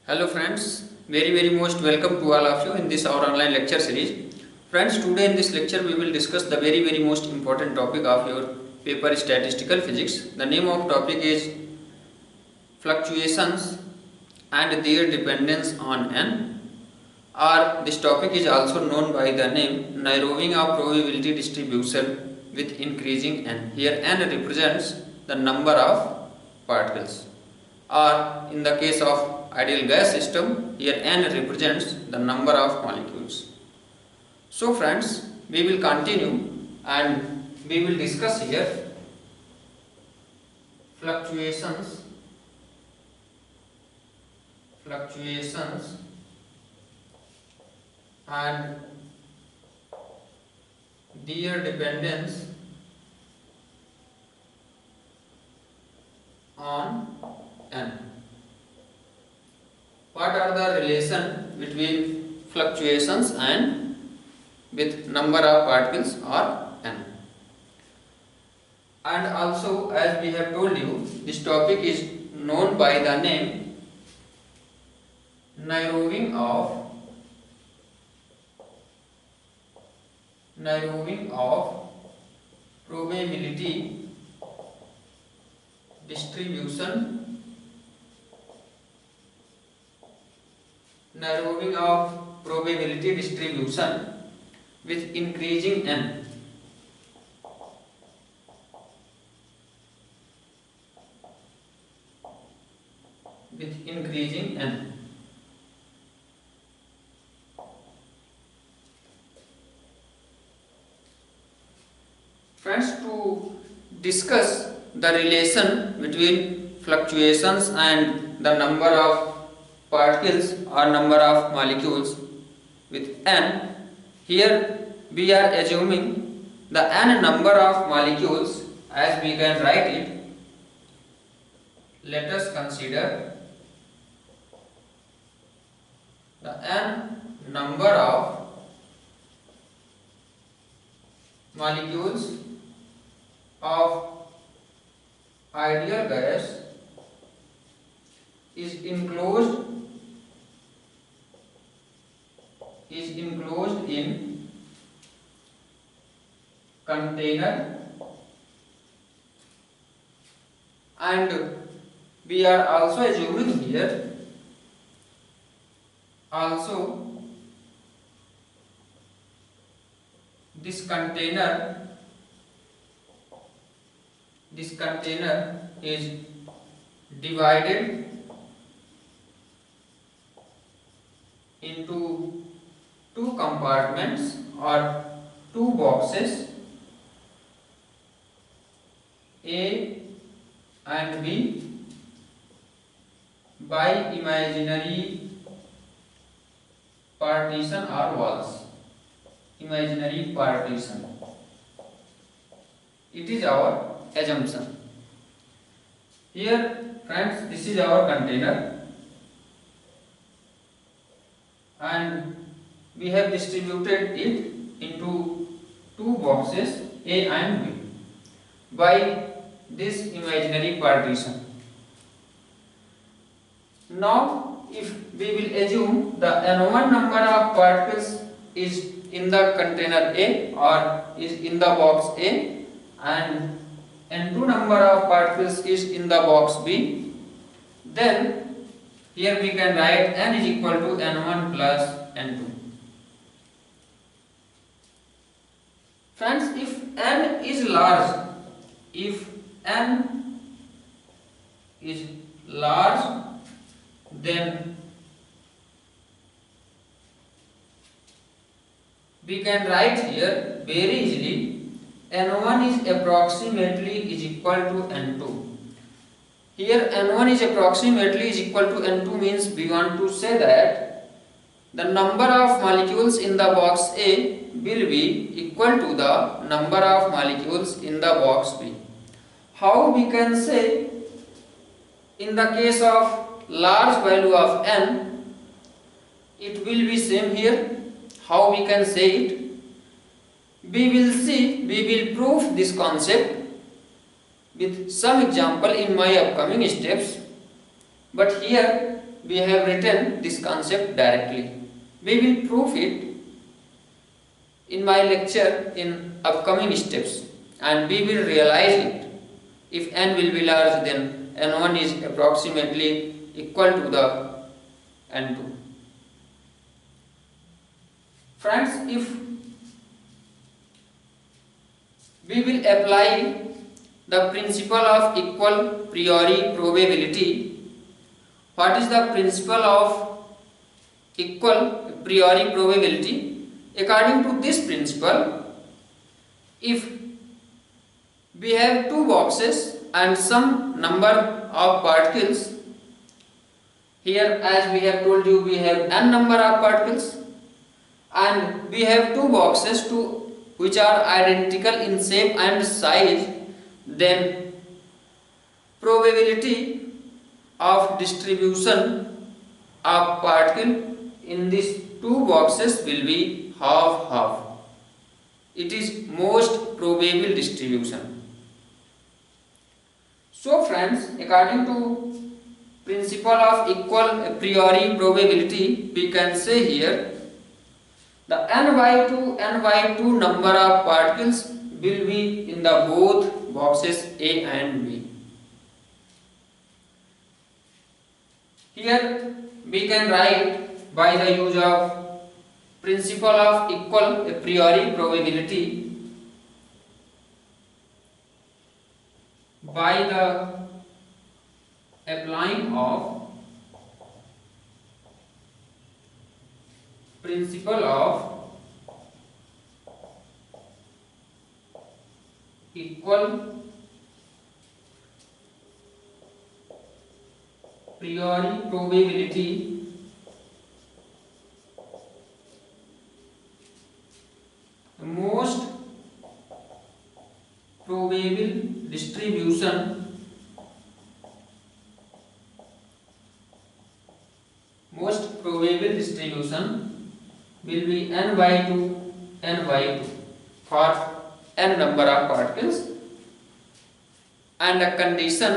Hello friends, very most welcome to all of you in this our online lecture series. Friends, today in this lecture we will discuss the very most important topic of your paper statistical physics. The name of topic is fluctuations and their dependence on n, or this topic is also known by the name narrowing of probability distribution with increasing n. Here n represents the number of particles, or in the case of ideal gas system, here n represents the number of molecules. So friends, we will continue and we will discuss here fluctuations and their dependence on n. What are the relation between fluctuations and with number of particles or n? And also, as we have told you, this topic is known by the name narrowing of probability distribution with increasing n. Friends, to discuss the relation between fluctuations and the number of particles or number of molecules with n, here we are assuming the n number of molecules, as we can write it. Let us consider the n number of molecules of ideal gas is enclosed in container, and we are also assuming here this container is divided into two compartments or two boxes, A and B, by imaginary partition or walls. Imaginary partition. It is our assumption. Here, friends, this is our container, and we have distributed it into two boxes, A and B, by this imaginary partition. Now, if we will assume the n1 number of particles is in the container A or is in the box A, and n2 number of particles is in the box B, then here we can write n is equal to n1 plus n2. Friends, if n is large, then we can write here very easily n1 is approximately is equal to n2. Here n1 is approximately is equal to n2 means we want to say that the number of molecules in the box A will be equal to the number of molecules in the box B. How we can say in the case of large value of n, it will be same here. How we can say it? We will prove this concept with some example in my upcoming steps. But here we have written this concept directly. We will prove it in my lecture in upcoming steps, and we will realize it. If n will be large, then n1 is approximately equal to the n2. Friends, if we will apply the principle of equal priori probability. What is the principle of equal priori probability? According to this principle, if we have two boxes and some number of particles, here as we have told you, we have n number of particles, and we have two boxes which are identical in shape and size, then probability of distribution of particle in these two boxes will be half-half. It is most probable distribution. So friends, according to principle of equal priori probability, we can say here the n by 2 number of particles will be in the both boxes A and B. Here we can write by the use of principle of equal priori probability, by the applying of principle of equal priori probability, the most probable distribution will be n by 2 for n number of particles, and a condition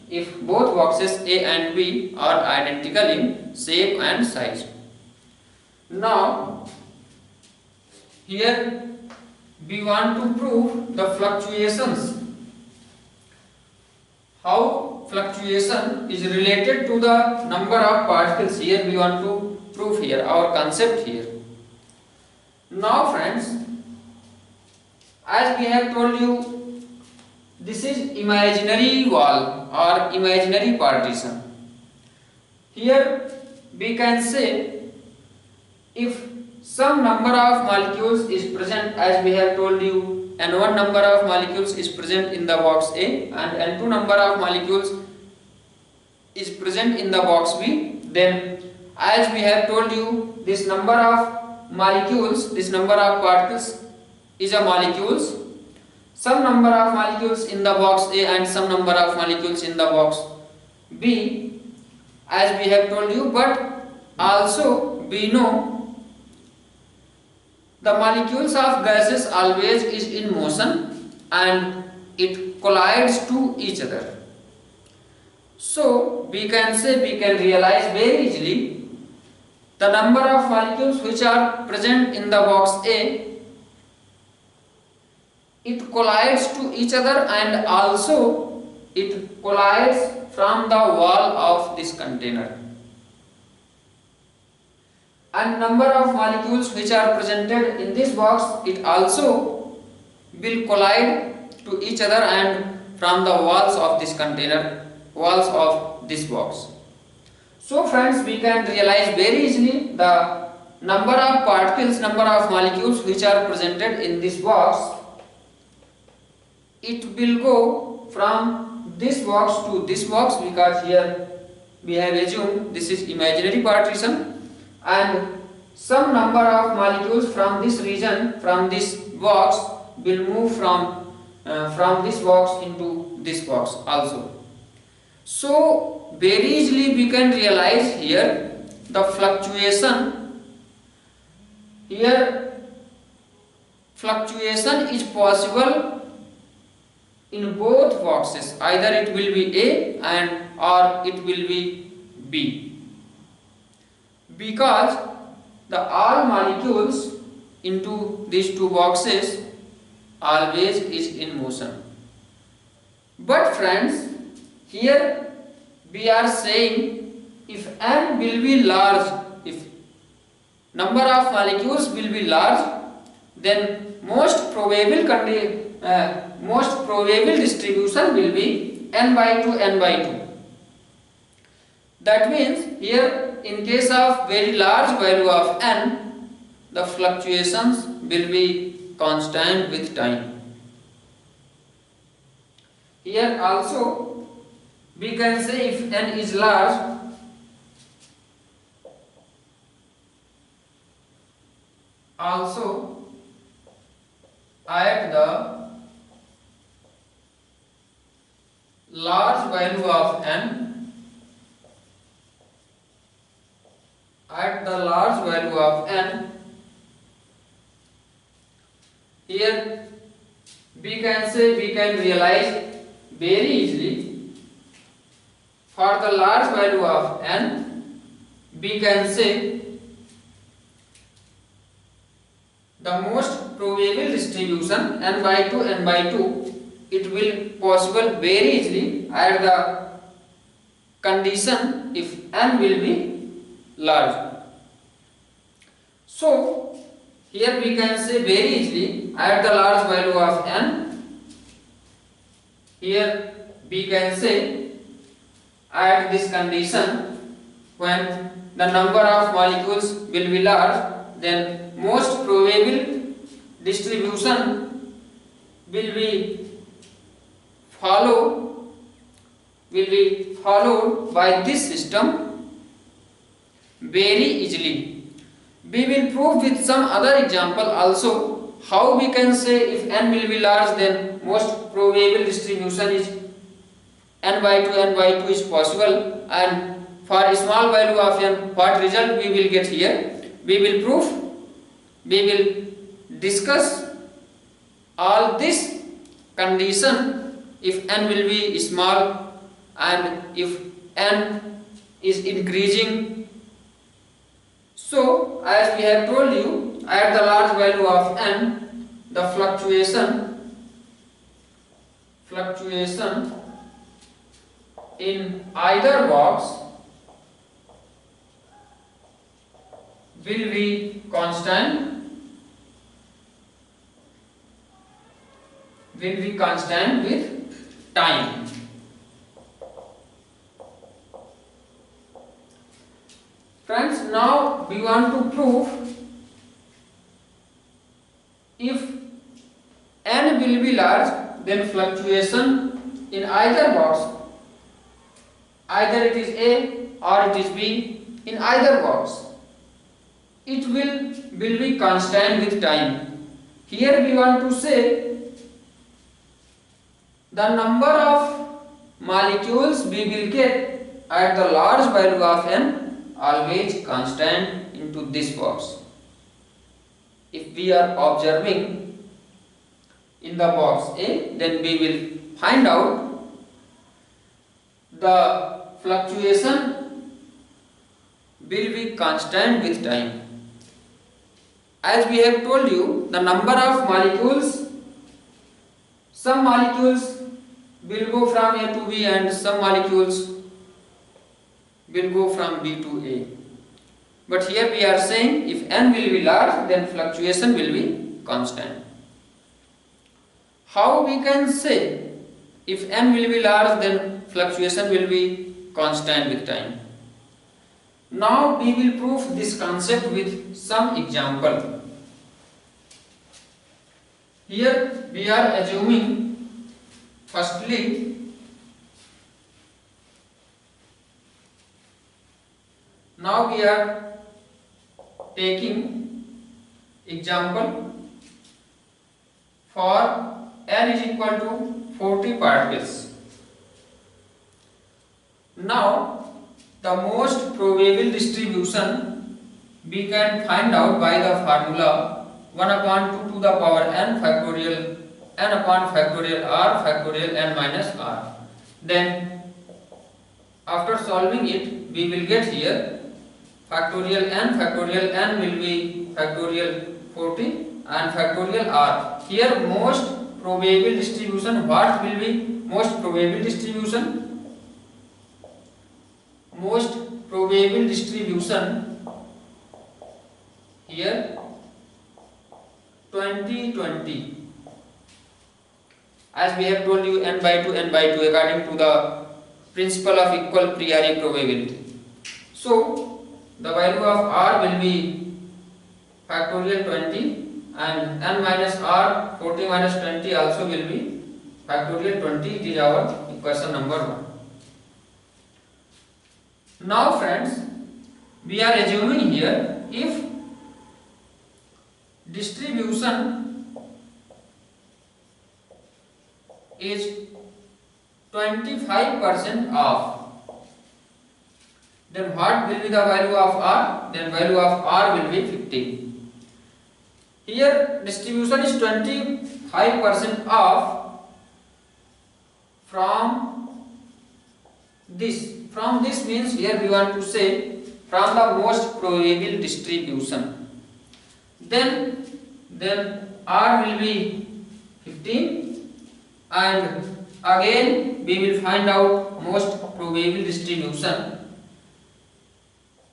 if both boxes A and B are identical in shape and size. Now here we want to prove the fluctuations, how fluctuation is related to the number of particles. Here we want to prove here our concept here. Now friends, as we have told you, this is imaginary wall or imaginary partition. Here we can say if some number of molecules is present, as we have told you, n1 number of molecules is present in the box A and n2 number of molecules is present in the box B, then as we have told you, this number of molecules, this number of particles is a molecules. Some number of molecules in the box A and some number of molecules in the box B, as we have told you, but also we know the molecules of gases always is in motion and it collides to each other. So we can say, we can realize very easily the number of molecules which are present in the box A, it collides to each other and also it collides from the wall of this container. And number of molecules which are presented in this box, it also will collide to each other and from the walls of this container, walls of this box. So friends, we can realize very easily the number of particles, number of molecules which are presented in this box. It will go from this box to this box, because here we have assumed this is imaginary partition, and some number of molecules from this region, from this box, will move from this box into this box also. So very easily we can realize here the fluctuation. Here fluctuation is possible in both boxes, either it will be A and or it will be B, because the all molecules into these two boxes always is in motion. But friends, here we are saying if n will be large, if number of molecules will be large, then most probable distribution will be n by 2 n by 2. That means here in case of very large value of n, the fluctuations will be constant with time. Here also we can say if n is large, also at the large value of n, at the large value of n, here we can realize very easily. For the large value of n, we can say the most probable distribution n by 2 n by 2, it will possible very easily at the condition if n will be large. So here we can say very easily at the large value of n, here we can say at this condition when the number of molecules will be large, then most probable distribution will be followed by this system very easily. We will prove with some other example also how we can say if n will be large, then most probable distribution is n by 2 n by 2 is possible, and for a small value of n what result we will get here. We will prove, we will discuss all this condition if n will be small and if n is increasing. So as we have told you, at the large value of n, the fluctuation in either box will be constant with time. Friends, now we want to prove if n will be large, then fluctuation in either box, either it is A or it is B, in either box, it will be constant with time. Here we want to say the number of molecules we will get at the large value of n always constant into this box. If we are observing in the box A, then we will find out the fluctuation will be constant with time. As we have told you, the number of molecules, some molecules will go from A to B and some molecules will go from B to A. But here we are saying if n will be large, then fluctuation will be constant. How we can say if n will be large, then fluctuation will be constant with time? Now we will prove this concept with some example. Here we are assuming, firstly, now we are taking example for n is equal to 40 particles. Now the most probable distribution we can find out by the formula 1 upon 2 to the power n factorial n upon factorial r factorial n minus r. Then After solving it, we will get here factorial n will be factorial 40 and factorial r. Here most probable distribution, what will be most probable distribution? Most probable distribution here 20-20, as we have told you, n by 2 according to the principle of equal priori probability. So the value of r will be factorial 20 and n minus r 40 minus 20 also will be factorial 20. It is our equation number 1. Now friends, we are assuming here if distribution is 25% off, then what will be the value of r? Then value of r will be 15. Here distribution is 25% off from this. From this means here we want to say from the most probable distribution. Then r will be 15 and again we will find out most probable distribution.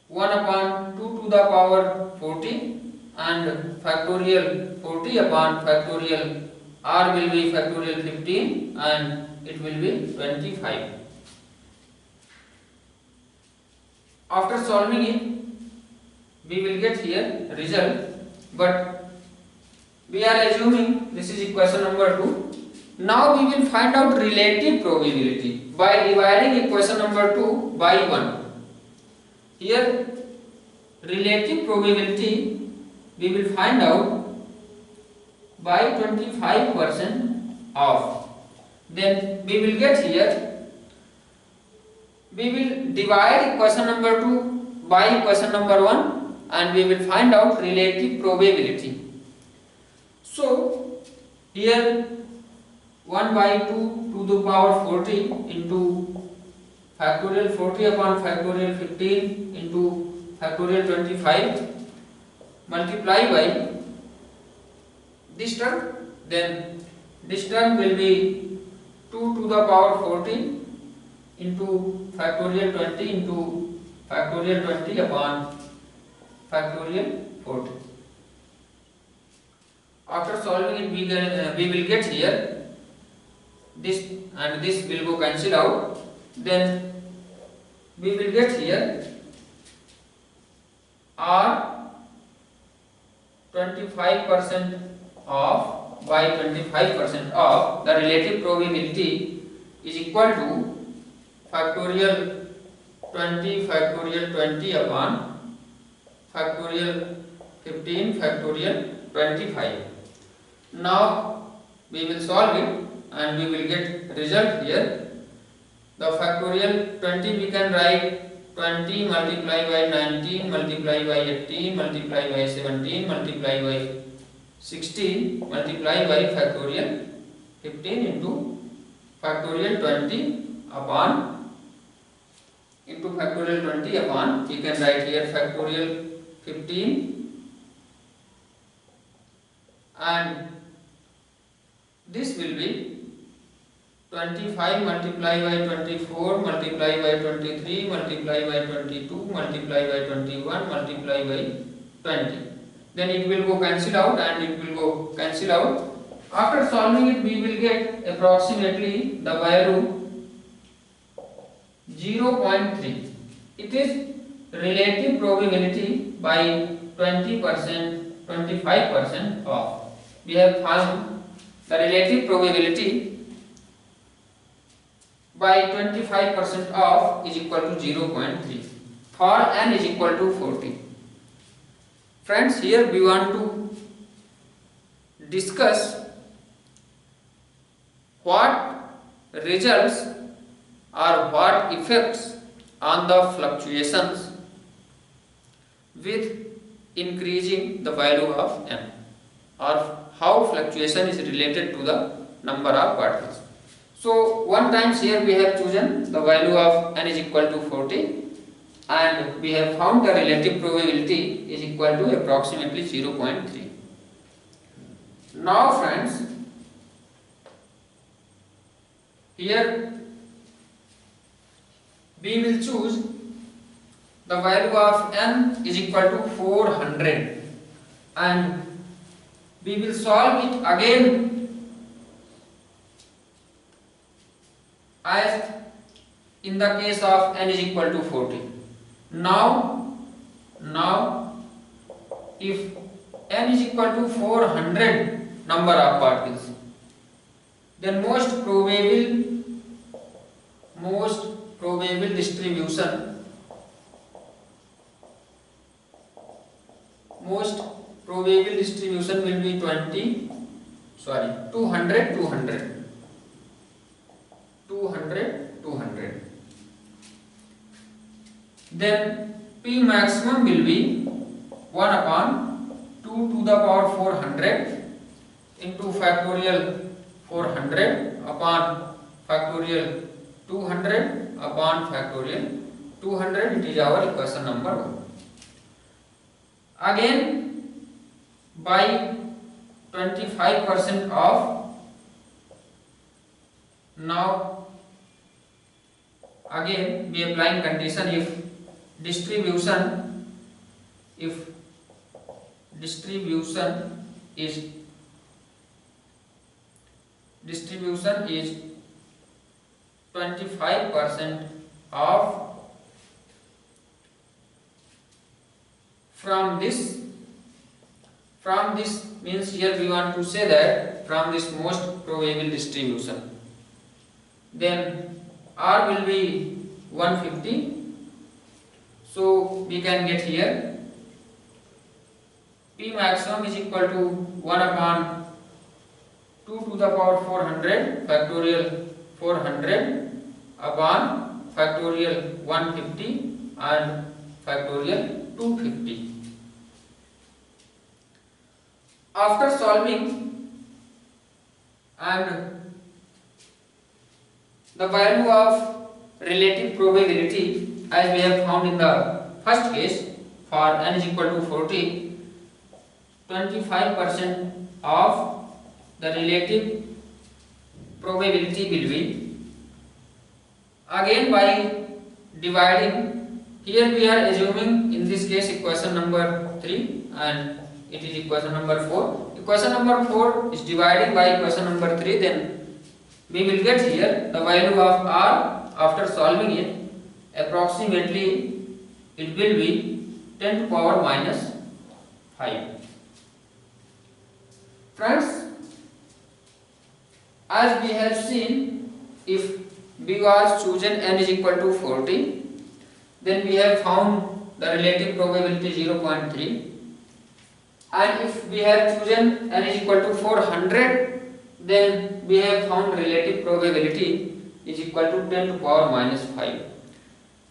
1 upon 2 to the power 40 and factorial 40 upon factorial r will be factorial 15 and it will be 25. After solving it, we will get here result, but we are assuming this is equation number 2. Now we will find out relative probability by dividing equation number 2 by 1. Here relative probability we will find out by 25% off. Then we will get here, we will divide equation number 2 by equation number 1 and we will find out relative probability. So here 1 by 2 to the power 40 into factorial 40 upon factorial 15 into factorial 25 multiply by this term, then this term will be 2 to the power 40 into factorial 20 into factorial 20 upon factorial 40. After solving it, we will get here this and this will go cancel out. Then we will get here r 25% off by 25% off. The relative probability is equal to factorial 20 factorial 20 upon factorial 15 factorial 25. Now we will solve it and we will get result here. The factorial 20 we can write 20 multiply by 19 multiply by 18 multiply by 17 multiply by 16 multiply by factorial 15 into factorial 20 upon into factorial 20 upon, we can write here factorial 15 and this will be 25 multiply by 24 multiply by 23 multiply by 22 multiply by 21 multiply by 20. Then it will go cancel out and it will go cancel out. After solving it, we will get approximately the value 0.3. It is relative probability by 20%, 25% off. We have found the relative probability by 25% off is equal to 0.3 for n is equal to 40. Friends, here we want to discuss what results or what effects on the fluctuations with increasing the value of n, or how fluctuation is related to the number of particles. So one times here we have chosen the value of n is equal to 40 and we have found the relative probability is equal to approximately 0.3. Now friends, here we will choose the value of n is equal to 400 and we will solve it again as in the case of n is equal to 40. Now if n is equal to 400 number of particles, then most probable distribution will be 200. Then P maximum will be 1 upon 2 to the power 400 into factorial 400 upon factorial 200 upon factorial 200. It is our equation number 1. Again by 25% off. Now again we applying condition if distribution is 25% off from this means here we want to say that from this most probable distribution, then R will be 150. So we can get here P maximum is equal to 1 upon 2 to the power 400 factorial 400 upon factorial 150 and factorial 250. After solving and the value of relative probability as we have found in the first case for n is equal to 40, 25% of the relative probability will be again by dividing. Here we are assuming in this case equation number 3 and it is equation number 4. Equation number 4 is dividing by equation number 3, then we will get here the value of R after solving it. Approximately it will be 10 to power minus 5. Friends, as we have seen, if B was chosen n is equal to 40, then we have found the relative probability 0.3. And if we have chosen n is equal to 400, then we have found relative probability is equal to 10 to power minus 5.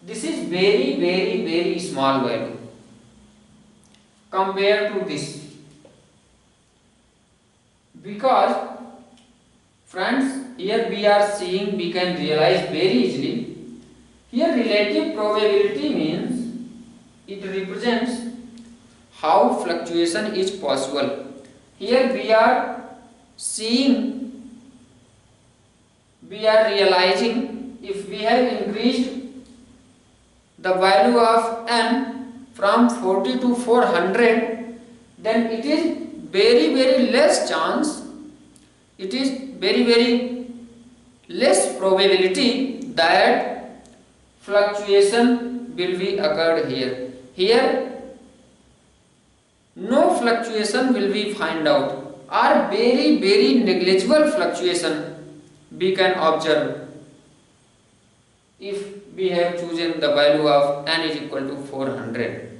This is very small value compared to this, because friends, here we are seeing, we can realize very easily. Here relative probability means it represents how fluctuation is possible. Here we are seeing, we are realizing if we have increased the value of n from 40 to 400, then it is very less chance, it is very less probability that fluctuation will be occurred here. Here no fluctuation will be find out, or very negligible fluctuation we can observe if we have chosen the value of n is equal to 400.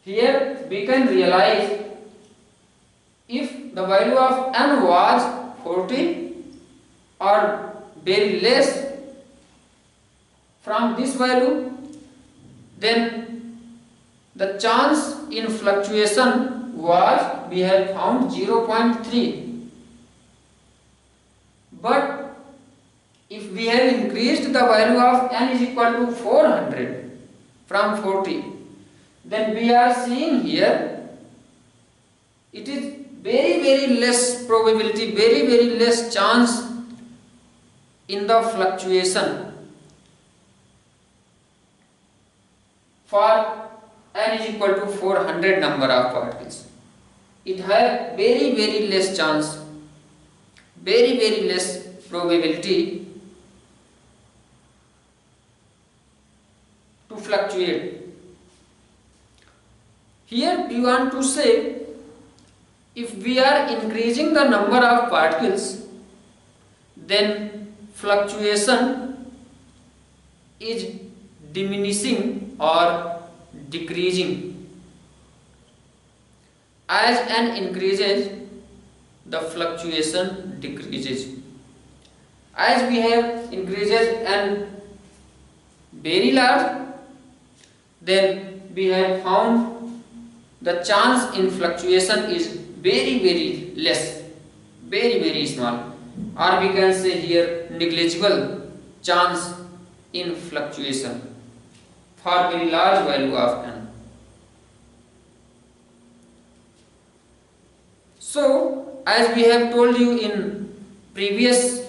Here we can realize if the value of n was 40 or very less from this value, then the chance in fluctuation was, we have found 0.3. But we have increased the value of n is equal to 400 from 40, then we are seeing here it is very less probability, very less chance in the fluctuation for n is equal to 400 number of particles. It has very less chance, very less probability to fluctuate. Here we want to say, if we are increasing the number of particles, then fluctuation is diminishing or decreasing. As n increases, the fluctuation decreases. As we have increases n very large, then we have found the chance in fluctuation is very less, very small, or we can say here negligible chance in fluctuation for very large value of n. So, as we have told you in previous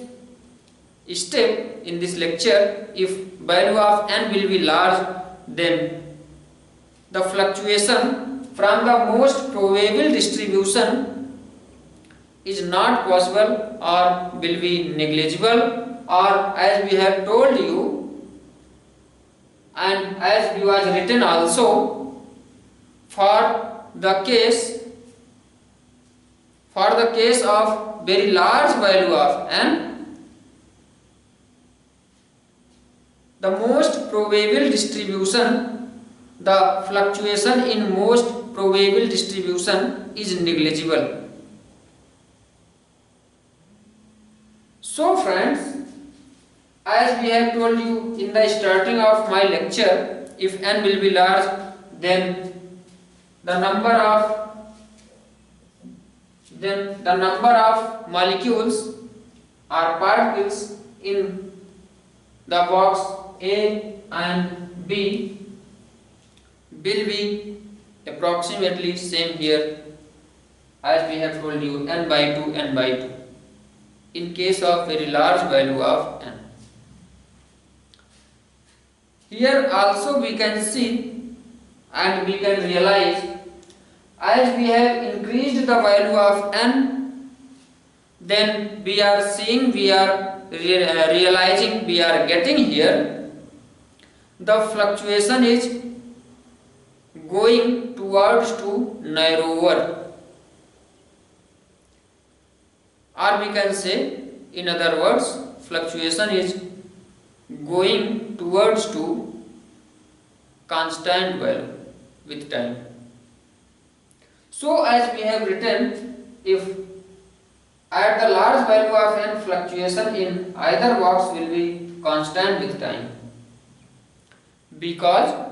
step in this lecture, if value of n will be large, then the fluctuation from the most probable distribution is not possible or will be negligible, or as we have told you and as we was written also, for the case of very large value of n, the most probable distribution, the fluctuation in most probable distribution is negligible. So friends, as we have told you in the starting of my lecture, if n will be large, then the number of molecules or particles in the box A and B will be approximately same here, as we have told you, n by 2 in case of very large value of n. Here also we can see and we can realize, as we have increased the value of n, then we are seeing, we are realizing, we are getting here the fluctuation is going towards to narrower, or we can say, in other words, fluctuation is going towards to constant value with time. So as we have written, if at the large value of n, fluctuation in either box will be constant with time, because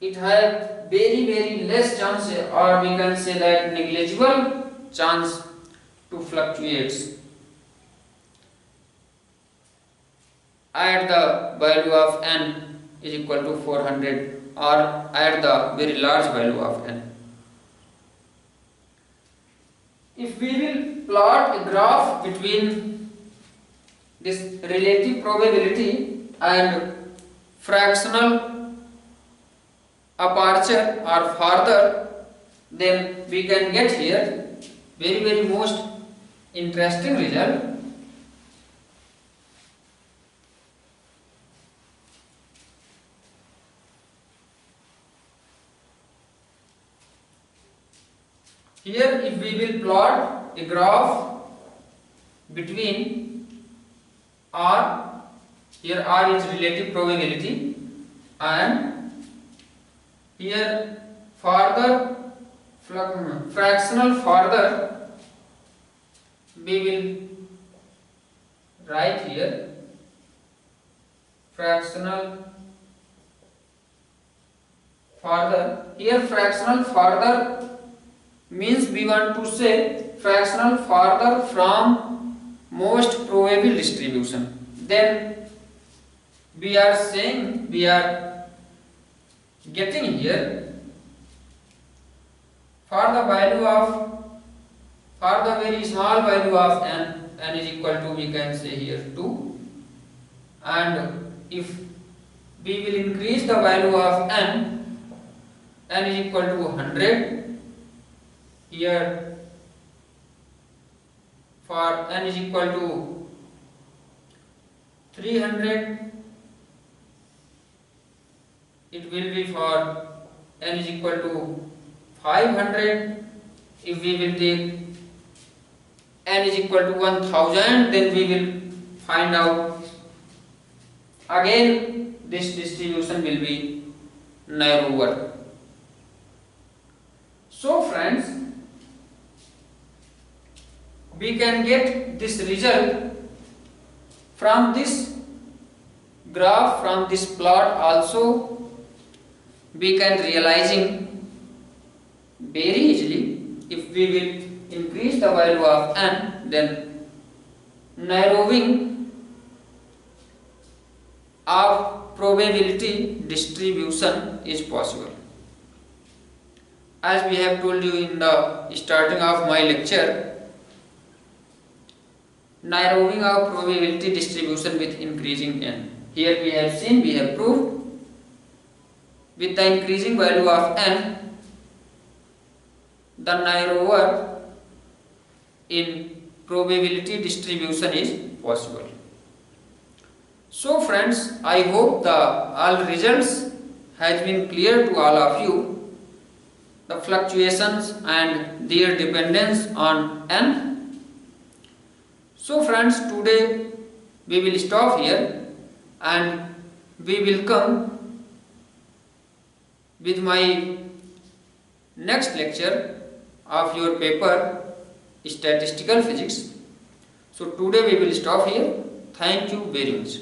it has very less chance, or we can say that negligible chance to fluctuate at the value of n is equal to 400, or at the very large value of n. If we will plot a graph between this relative probability and fractional aperture or farther, then we can get here very most interesting result. Here if we will plot a graph between R, here R is relative probability, and here farther fractional farther, we will write here fractional farther. Here fractional farther means we want to say fractional farther from most probable distribution. Then we are getting here for the very small value of n is equal to, we can say here 2, and if we will increase the value of n is equal to 100. Here for n is equal to 300, it will be for n is equal to 500. If we will take n is equal to 1000, then we will find out again this distribution will be narrower. So friends, we can get this result from this graph, from this plot also. We can realizing very easily, if we will increase the value of n, then narrowing of probability distribution is possible. As we have told you in the starting of my lecture, narrowing of probability distribution with increasing n. Here we have seen, we have proved, with the increasing value of n, the narrower in probability distribution is possible. So friends, I hope the all results has been clear to all of you, the fluctuations and their dependence on n. So friends, today we will stop here and we will come with my next lecture of your paper Statistical Physics. So today we will stop here. Thank you very much.